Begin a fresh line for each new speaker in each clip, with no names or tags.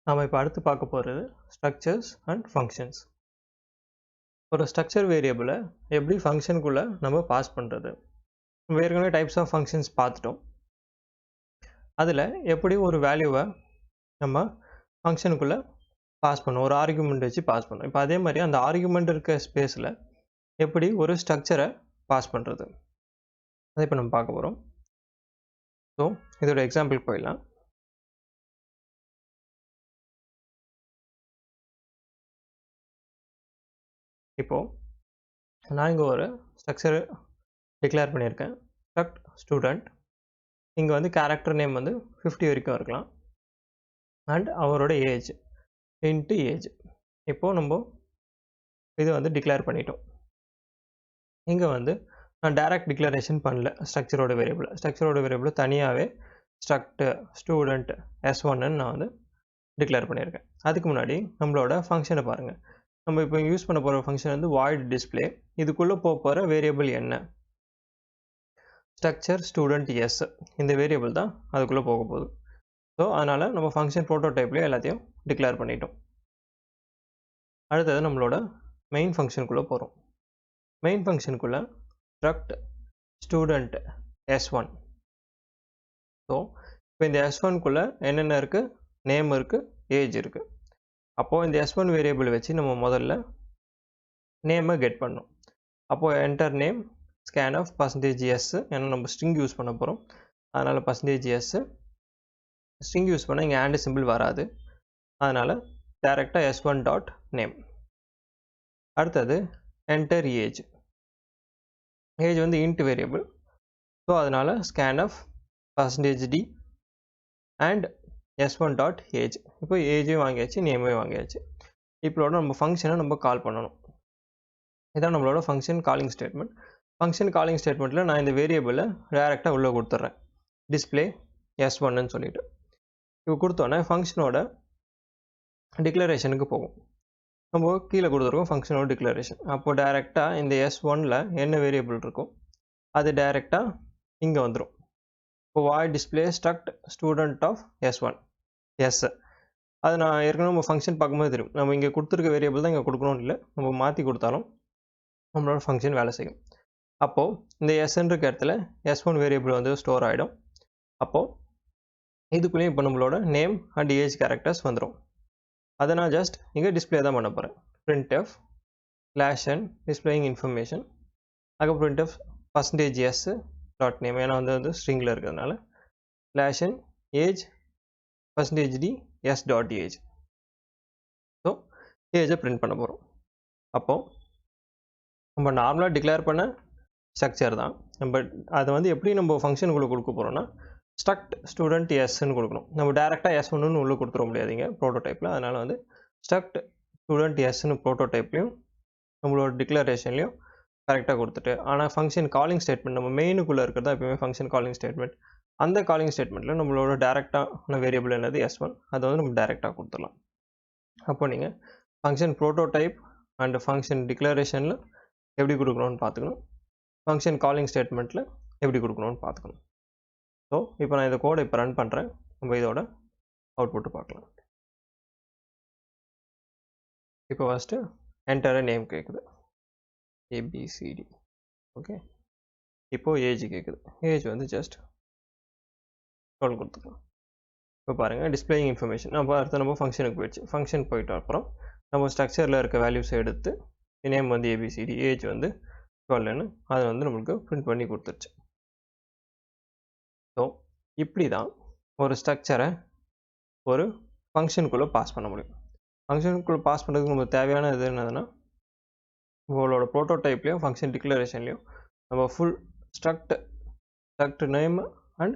நாம இப்போ அடுத்து பார்க்க போகிறது ஸ்ட்ரக்சர்ஸ் அண்ட் ஃபங்க்ஷன்ஸ். ஒரு ஸ்ட்ரக்சர் வேரியபிளை எப்படி ஃபங்க்ஷனுக்குள்ளே நம்ம பாஸ் பண்ணுறது. ஏற்கனவே டைப்ஸ் ஆஃப் ஃபங்க்ஷன்ஸ் பார்த்துட்டோம். அதில் எப்படி ஒரு வேல்யூவை நம்ம ஃபங்க்ஷனுக்குள்ளே பாஸ் பண்ணோம், ஒரு ஆர்குமெண்ட் வச்சு பாஸ் பண்ணோம். இப்போ அதே மாதிரி அந்த ஆர்குமெண்ட் இருக்க ஸ்பேஸில் எப்படி ஒரு ஸ்ட்ரக்சரை பாஸ் பண்ணுறது, அதை இப்போ நம்ம பார்க்க போகிறோம். ஸோ இதோட எக்ஸாம்பிள் போயிடலாம். இப்போது நான் இங்கே ஒரு ஸ்ட்ரக்சர் டிக்ளேர் பண்ணியிருக்கேன், Struct ஸ்டூடெண்ட். இங்கே வந்து கேரக்டர் நேம் வந்து 50 வரைக்கும் இருக்கலாம் அண்ட் அவரோட ஏஜ் இன்ட்டு ஏஜ். இப்போது நம்ம இது வந்து டிக்ளேர் பண்ணிட்டோம். இங்கே வந்து நான் டைரக்ட் டிக்ளரேஷன் பண்ணல ஸ்ட்ரக்சரோட வேரியபிள் தனியாகவே Struct ஸ்டூடெண்ட் S1ன்னு நான் வந்து டிக்ளேர் பண்ணியிருக்கேன். அதுக்கு முன்னாடி நம்மளோட ஃபங்க்ஷனை பாருங்கள். நம்ம இப்போ யூஸ் பண்ண போகிற ஃபங்க்ஷன் வந்து void display. இதுக்குள்ளே போகிற வேரியபிள் என்ன? Structure student S. இந்த வேரியபிள் தான் அதுக்குள்ளே போக போகுது. ஸோ அதனால் நம்ம ஃபங்க்ஷன் ப்ரோட்டோடைப்லேயே எல்லாத்தையும் டிக்ளேர் பண்ணிட்டோம். அடுத்தது நம்மளோட மெயின் ஃபங்க்ஷனுக்குள்ளே போகிறோம். மெயின் ஃபங்க்ஷனுக்குள்ளே Struct ஸ்டூடெண்ட் S1. ஸோ இப்போ இந்த S1குள்ளே என்னென்ன இருக்குது? நேம் இருக்குது, ஏஜ் இருக்குது. அப்போது இந்த S1 வேரியபிள் வச்சு நம்ம முதல்ல நேமை கெட் பண்ணோம். அப்போது enter name scan of %s. ஏன்னா நம்ம ஸ்ட்ரிங் யூஸ் பண்ண போகிறோம், அதனால் %s. ஸ்ட்ரிங் யூஸ் பண்ணால் இங்கே ஆண்ட் சிம்பிள் வராது, அதனால் டைரெக்டாக S1 டாட் நேம். அடுத்தது என்டர் ஏஜ். ஏஜ் வந்து இன்ட் வேரியபிள், ஸோ அதனால் scan of %d and S1 dot age. இப்போ ஏஜையும் வாங்கியாச்சு, நேமையும் வாங்கியாச்சு. இப்போட நம்ம ஃபங்க்ஷனை நம்ம கால் பண்ணணும். இதான் நம்மளோட function calling statement. Function calling ஸ்டேட்மெண்ட்டில் நான் இந்த வேரியபிளை டேரெக்டாக உள்ளே கொடுத்துட்றேன், டிஸ்பிளே S1ன்னு சொல்லிவிட்டு. இப்போ கொடுத்தோன்னே ஃபங்க்ஷனோட டிக்ளரேஷனுக்கு போகும். நம்ம கீழே கொடுத்துருக்கோம் ஃபங்க்ஷனோட டிக்ளரேஷன். அப்போது டேரெக்டாக இந்த S1ல் என்ன வேரியபிள் இருக்கும் அது டேரெக்டாக இங்கே வந்துடும். இப்போ void display struct student of S1 S. அது நான் ஏற்கனவே நம்ம ஃபங்க்ஷன் பார்க்கும்போது தெரியும், நம்ம இங்கே கொடுத்துருக்க வேரியபிள் தான் இங்கே கொடுக்கணும்னு இல்லை, நம்ம மாற்றி கொடுத்தாலும் நம்மளோட ஃபங்க்ஷன் வேலை செய்யும். அப்போது இந்த எஸ்ன்ற இடத்துல S1 வேரியபிள் வந்து ஸ்டோர் ஆகிடும். அப்போது இதுக்குள்ளேயும் இப்போ நம்மளோட நேம் அண்ட் ஏஜ் கேரக்டர்ஸ் வந்துடும். அதை நான் ஜஸ்ட் இங்கே டிஸ்பிளே தான் பண்ண போகிறேன். printf /n displaying information. அதுக்கப்புறம் printf %s டாட் நேம், ஏன்னா வந்து ஸ்ட்ரிங்கில் இருக்கிறதுனால /n age %d s dot age. So ஏஜை பிரிண்ட் பண்ண போகிறோம். அப்போது நம்ம நார்மலாக டிக்ளேர் பண்ண ஸ்ட்ரக்சர் தான், பட் அதை வந்து எப்படி நம்ம ஃபங்க்ஷனுக்குள்ளே கொடுக்க போகிறோம்னா Struct ஸ்டூடெண்ட் எஸ்ன்னு கொடுக்கணும். நம்ம டேரெக்டாக S1ன்னு உள்ளே கொடுத்துட முடியாதுங்க ப்ரோட்டோடைப்பில். அதனால் வந்து Struct ஸ்டூடெண்ட் எஸ்ன்னு ப்ரோட்டோடைப்லையும் நம்மளோட டிக்ளரேஷன்லையும் கரெக்டாக கொடுத்துட்டு, ஆனால் ஃபங்க்ஷன் காலிங் ஸ்டேட்மெண்ட் நம்ம மெயினுக்குள்ளே இருக்கிறதா எப்பவுமே ஃபங்க்ஷன் காலிங் ஸ்டேட்மெண்ட். அந்த காலிங் ஸ்டேட்மெண்ட்டில் நம்மளோட டேரெக்டான வேரியபிள் என்னது S1, அதை வந்து நம்ம டேரெக்டாக கொடுத்துடலாம். அப்போ நீங்கள் ஃபங்க்ஷன் ப்ரோட்டோடைப் அண்ட் ஃபங்க்ஷன் டிக்ளரேஷனில் எப்படி கொடுக்கணும்னு பார்த்துக்கணும், ஃபங்க்ஷன் காலிங் ஸ்டேட்மெண்ட்டில் எப்படி கொடுக்கணும்னு பார்த்துக்கணும். ஸோ இப்போ நான் இந்த கோடை இப்போ ரன் பண்ணுறேன், நம்ம இதோட அவுட்புட்டு பார்க்கலாம். இப்போ ஃபஸ்ட்டு என்டர் நேம் கேட்குது, ABCD. ஓகே, இப்போது ஏஜ் கேட்குது. ஏஜ் வந்து ஜஸ்ட் 12 கொடுத்துக்கலாம். இப்போ பாருங்கள் டிஸ்பிளேயிங் இன்ஃபர்மேஷன். நம்ம அடுத்து நம்ம ஃபங்க்ஷனுக்கு போயிடுச்சு. ஃபங்க்ஷன் போயிட்டு அப்புறம் நம்ம ஸ்ட்ரக்சரில் இருக்க வேல்யூஸை எடுத்து நேம் வந்து ABCD, ஏஜ் வந்து 12ன்னு அதை வந்து நம்மளுக்கு பிரிண்ட் பண்ணி கொடுத்துருச்சு. ஸோ இப்படி தான் ஒரு ஸ்ட்ரக்சரை ஒரு ஃபங்க்ஷனுக்குள்ளே பாஸ் பண்ண முடியும். ஃபங்க்ஷனுக்குள்ளே பாஸ் பண்ணுறதுக்கு நமக்கு தேவையான இது என்னதுன்னா, உங்களோட ப்ரோட்டோடைப்லேயும் ஃபங்க்ஷன் டிக்ளரேஷன்லேயும் நம்ம ஃபுல் ஸ்ட்ரக்ட் நேம் அண்ட்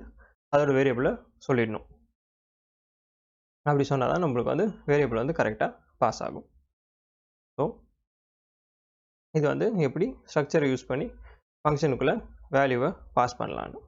அதோட வேரியபிளை சொல்லிடணும். அப்படி சொன்னால் தான் நம்மளுக்கு வந்து வேரியபிள் வந்து கரெக்டாக பாஸ் ஆகும். ஸோ இது வந்து எப்படி ஸ்ட்ரக்சரை யூஸ் பண்ணி ஃபங்க்ஷனுக்குள்ளே வேல்யூவை பாஸ் பண்ணலான்னு.